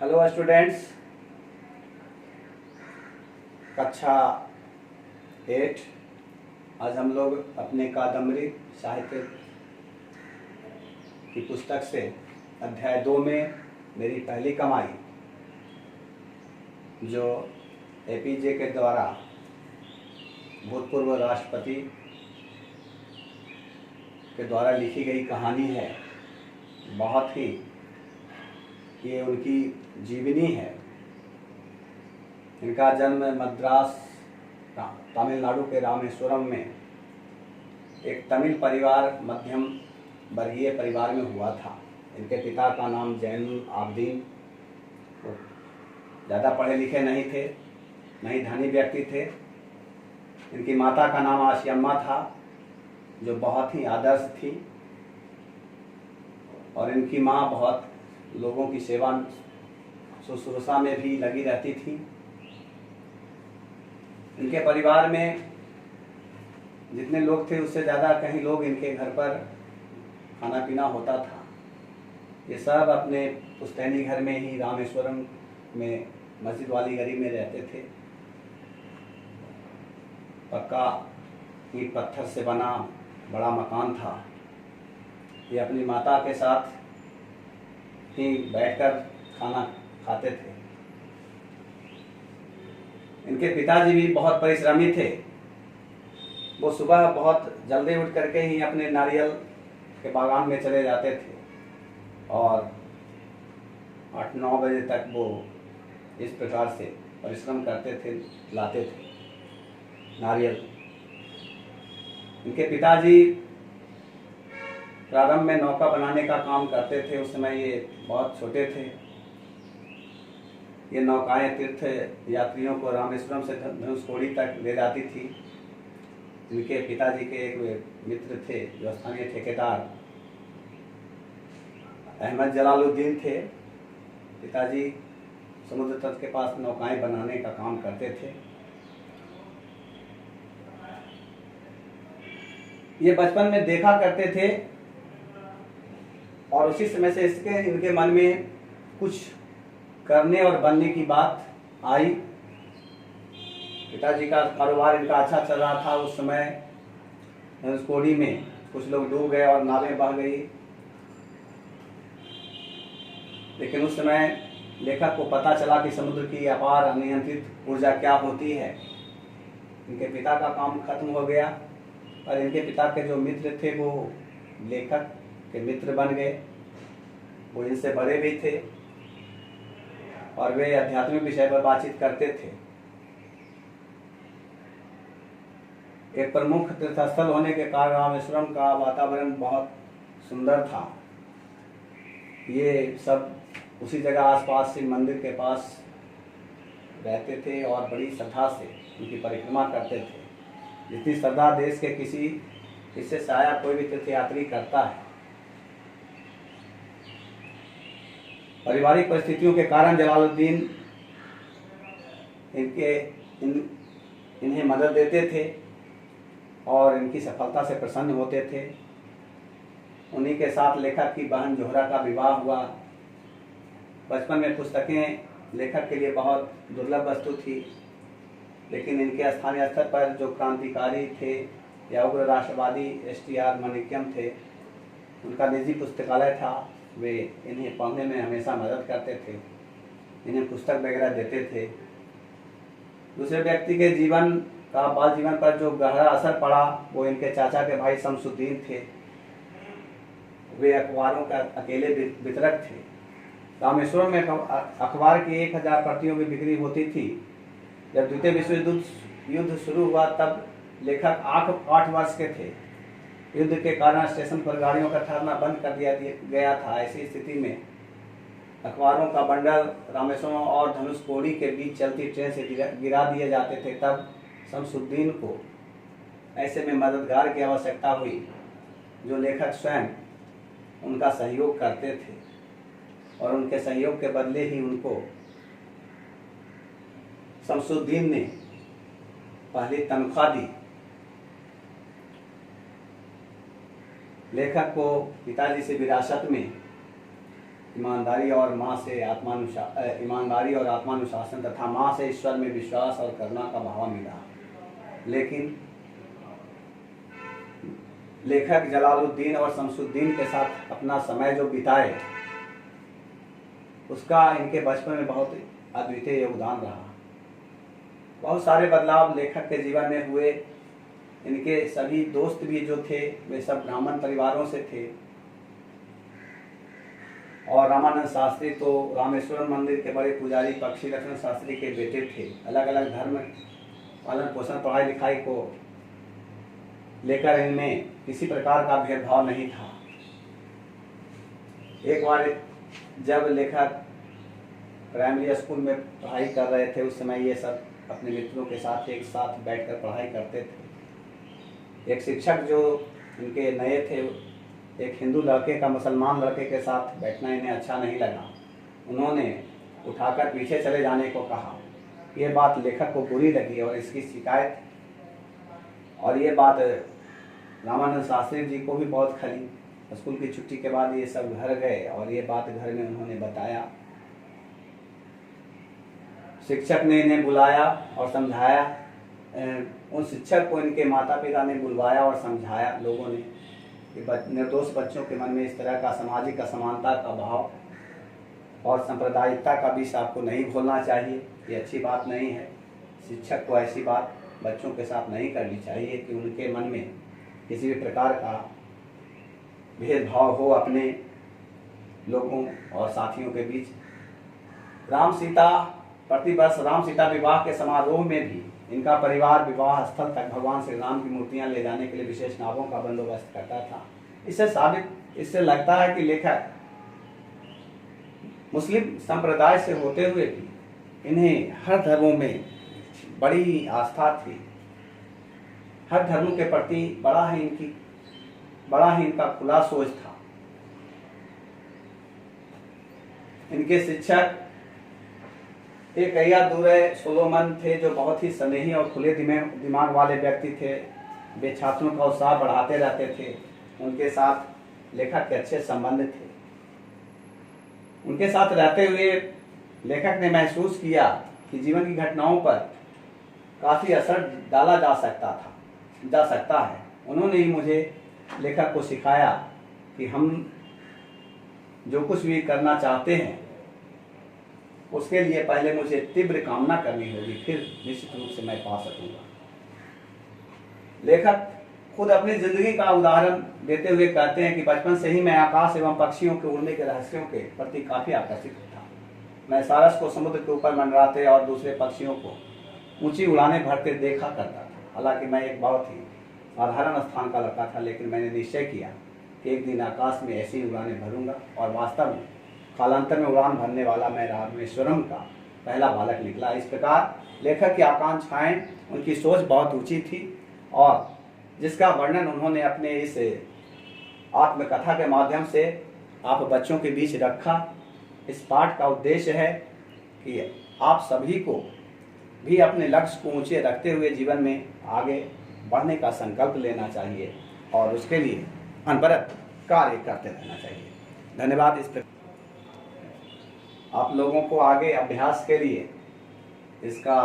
Hello students, कक्षा 8। आज हम लोग अपने कादम्बरी साहित्य की पुस्तक से अध्याय 2 में मेरी पहली कमाई, जो एपीजे के द्वारा भूतपूर्व राष्ट्रपति के द्वारा लिखी गई कहानी है। बहुत ही ये उनकी जीवनी है। इनका जन्म मद्रास तमिलनाडु के रामेश्वरम में एक तमिल परिवार, मध्यम वर्गीय परिवार में हुआ था। इनके पिता का नाम जैनुल आबदीन, वो ज़्यादा पढ़े लिखे नहीं थे, नहीं धनी व्यक्ति थे। इनकी माता का नाम आशियम्मा था, जो बहुत ही आदर्श थी, और इनकी माँ बहुत लोगों की सेवा शुश्रूषा में भी लगी रहती थी। इनके परिवार में जितने लोग थे उससे ज़्यादा कहीं लोग इनके घर पर खाना पीना होता था। ये सब अपने पुश्तैनी घर में ही रामेश्वरम में मस्जिद वाली गली में रहते थे। पक्का ईंट पत्थर से बना बड़ा मकान था। ये अपनी माता के साथ ही बैठकर खाना खाते थे। इनके पिताजी भी बहुत परिश्रमी थे। वो सुबह बहुत जल्दी उठ करके ही अपने नारियल के बागान में चले जाते थे और 8-9 बजे तक वो इस प्रकार से परिश्रम करते थे, लाते थे नारियल। इनके पिताजी प्रारंभ में नौका बनाने का काम करते थे। उस समय ये बहुत छोटे थे। ये नौकाएं तीर्थ यात्रियों को रामेश्वरम से धनुषकोडी तक ले जाती थी। इनके पिताजी के एक मित्र थे, जो स्थानीय ठेकेदार अहमद जलालुद्दीन थे। पिताजी समुद्र तट के पास नौकाएं बनाने का काम करते थे। ये बचपन में देखा करते थे और उसी समय से इनके मन में कुछ करने और बनने की बात आई। पिताजी का कारोबार इनका अच्छा चल रहा था। उस समय धनुषकोडी में कुछ लोग डूब गए और नावें बह गई। लेकिन उस समय लेखक को पता चला कि समुद्र की अपार अनियंत्रित ऊर्जा क्या होती है। इनके पिता का काम खत्म हो गया और इनके पिता के जो मित्र थे वो लेखक के मित्र बन गए। वो इनसे बड़े भी थे और वे आध्यात्मिक विषय पर बातचीत करते थे। एक प्रमुख तीर्थस्थल होने के कारण रामेश्वरम का वातावरण बहुत सुंदर था। ये सब उसी जगह आसपास शिव मंदिर के पास रहते थे और बड़ी श्रद्धा से उनकी परिक्रमा करते थे। जितनी श्रद्धा देश के किसी हिस्से से आया कोई भी तीर्थयात्री करता है। पारिवारिक परिस्थितियों के कारण जलालुद्दीन इन्हें मदद देते थे और इनकी सफलता से प्रसन्न होते थे। उन्हीं के साथ लेखक की बहन जोहरा का विवाह हुआ। बचपन में पुस्तकें लेखक के लिए बहुत दुर्लभ वस्तु थी, लेकिन इनके स्थानीय स्तर पर जो क्रांतिकारी थे या उग्र राष्ट्रवादी STR माणिक्यम थे, उनका निजी पुस्तकालय था। वे इन्हें पढ़ने में हमेशा मदद करते थे, इन्हें पुस्तक वगैरह देते थे। दूसरे व्यक्ति के जीवन का बाल जीवन पर जो गहरा असर पड़ा वो इनके चाचा के भाई शमसुद्दीन थे। वे अखबारों का अकेले वितरक थे। रामेश्वरम में अखबार की 1000 प्रतियों की बिक्री होती थी। जब द्वितीय विश्व युद्ध शुरू हुआ तब लेखक 8 वर्ष के थे। युद्ध के कारण स्टेशन पर गाड़ियों का ठहरना बंद कर दिया गया था। ऐसी स्थिति में अखबारों का बंडल रामेश्वरम और धनुषकोडी के बीच चलती ट्रेन से गिरा दिए जाते थे। तब शमसुद्दीन को ऐसे में मददगार की आवश्यकता हुई, जो लेखक स्वयं उनका सहयोग करते थे और उनके सहयोग के बदले ही उनको शमसुद्दीन ने पहली तनख्वाह दी। लेखक को पिताजी से विरासत में ईमानदारी और आत्मानुशासन तथा माँ से ईश्वर में विश्वास और करुणा का भाव मिला। लेकिन लेखक जलालुद्दीन और शमसुद्दीन के साथ अपना समय जो बिताए उसका इनके बचपन में बहुत अद्वितीय योगदान रहा। बहुत सारे बदलाव लेखक के जीवन में हुए। इनके सभी दोस्त भी जो थे वे सब ब्राह्मण परिवारों से थे और रामानंद शास्त्री तो रामेश्वरम मंदिर के बड़े पुजारी पक्षी लक्ष्मण शास्त्री के बेटे थे। अलग अलग धर्म पालन पोषण पढ़ाई लिखाई को लेकर इनमें किसी प्रकार का भेदभाव नहीं था। एक बार जब लेखक प्राइमरी स्कूल में पढ़ाई कर रहे थे उस समय ये सब अपने मित्रों के साथ एक साथ बैठकर पढ़ाई करते थे। एक शिक्षक जो इनके नए थे, एक हिंदू लड़के का मुसलमान लड़के के साथ बैठना इन्हें अच्छा नहीं लगा। उन्होंने उठाकर पीछे चले जाने को कहा। ये बात लेखक को बुरी लगी और इसकी शिकायत और ये बात रामानंद शास्त्री जी को भी बहुत खली। स्कूल की छुट्टी के बाद ये सब घर गए और ये बात घर में उन्होंने बताया। शिक्षक ने इन्हें बुलाया और समझाया। उन शिक्षक को इनके माता पिता ने बुलवाया और समझाया लोगों ने कि निर्दोष बच्चों के मन में इस तरह का सामाजिक असमानता का भाव और सांप्रदायिकता का विष आपको नहीं घोलना चाहिए। ये अच्छी बात नहीं है। शिक्षक को ऐसी बात बच्चों के साथ नहीं करनी चाहिए कि उनके मन में किसी भी प्रकार का भेदभाव हो अपने लोगों और साथियों के बीच। प्रतिवर्ष राम सीता विवाह के समारोह में भी इनका परिवार विवाह स्थल तक भगवान श्री राम की मूर्तियां ले जाने के लिए विशेष नावों का बंदोबस्त करता था। इससे लगता है कि लेखक मुस्लिम संप्रदाय से होते हुए भी इन्हें हर धर्मों में बड़ी आस्था थी। हर धर्म के प्रति बड़ा ही इनका खुला सोच था। इनके शिक्षक एक दुर्रे सोलोमन थे जो बहुत ही स्नेही और खुले दिमाग वाले व्यक्ति थे। वे छात्रों का उत्साह बढ़ाते रहते थे। उनके साथ लेखक के अच्छे संबंध थे। उनके साथ रहते हुए लेखक ने महसूस किया कि जीवन की घटनाओं पर काफ़ी असर डाला जा सकता है। उन्होंने ही मुझे लेखक को सिखाया कि हम जो कुछ भी करना चाहते हैं उसके लिए पहले मुझे तीव्र कामना करनी होगी, फिर निश्चित रूप से मैं पा सकूंगा। लेखक खुद अपनी जिंदगी का उदाहरण देते हुए कहते हैं कि बचपन से ही मैं आकाश एवं पक्षियों के उड़ने के रहस्यों के प्रति काफी आकर्षित था। मैं सारस को समुद्र के ऊपर मंडराते और दूसरे पक्षियों को ऊंची उड़ानें भरते देखा करता था। हालांकि मैं एक बहुत ही साधारण स्थान का लड़का था, लेकिन मैंने निश्चय किया कि एक दिन आकाश में ऐसी उड़ानें भरूंगा और वास्तव में कालांतर में उड़ान भरने वाला मैं रामेश्वरम का पहला बालक निकला। इस प्रकार लेखक की आकांक्षाएं, उनकी सोच बहुत ऊंची थी और जिसका वर्णन उन्होंने अपने इस आत्मकथा के माध्यम से आप बच्चों के बीच रखा। इस पाठ का उद्देश्य है कि आप सभी को भी अपने लक्ष्य को ऊंचे रखते हुए जीवन में आगे बढ़ने का संकल्प लेना चाहिए और उसके लिए अनवरत कार्य करते रहना चाहिए। धन्यवाद। इस प्रकार आप लोगों को आगे अभ्यास के लिए इसका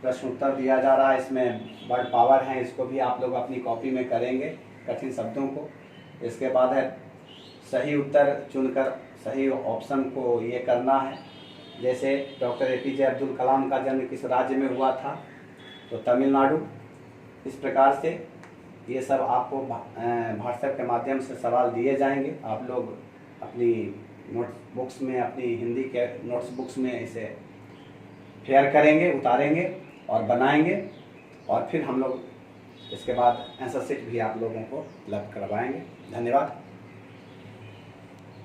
प्रश्न उत्तर दिया जा रहा है। इसमें वर्ड पावर है, इसको भी आप लोग अपनी कॉपी में करेंगे कठिन शब्दों को। इसके बाद है सही उत्तर चुनकर सही ऑप्शन को ये करना है। जैसे डॉक्टर APJ अब्दुल कलाम का जन्म किस राज्य में हुआ था, तो तमिलनाडु। इस प्रकार से ये सब आपको व्हाट्सएप के माध्यम से सवाल दिए जाएंगे। आप लोग अपनी नोटबुक्स में, अपनी हिंदी के नोट्सबुक्स में इसे फेयर करेंगे, उतारेंगे और बनाएंगे और फिर हम लोग इसके बाद आंसर शीट भी आप लोगों को उपलब्ध करवाएंगे। धन्यवाद।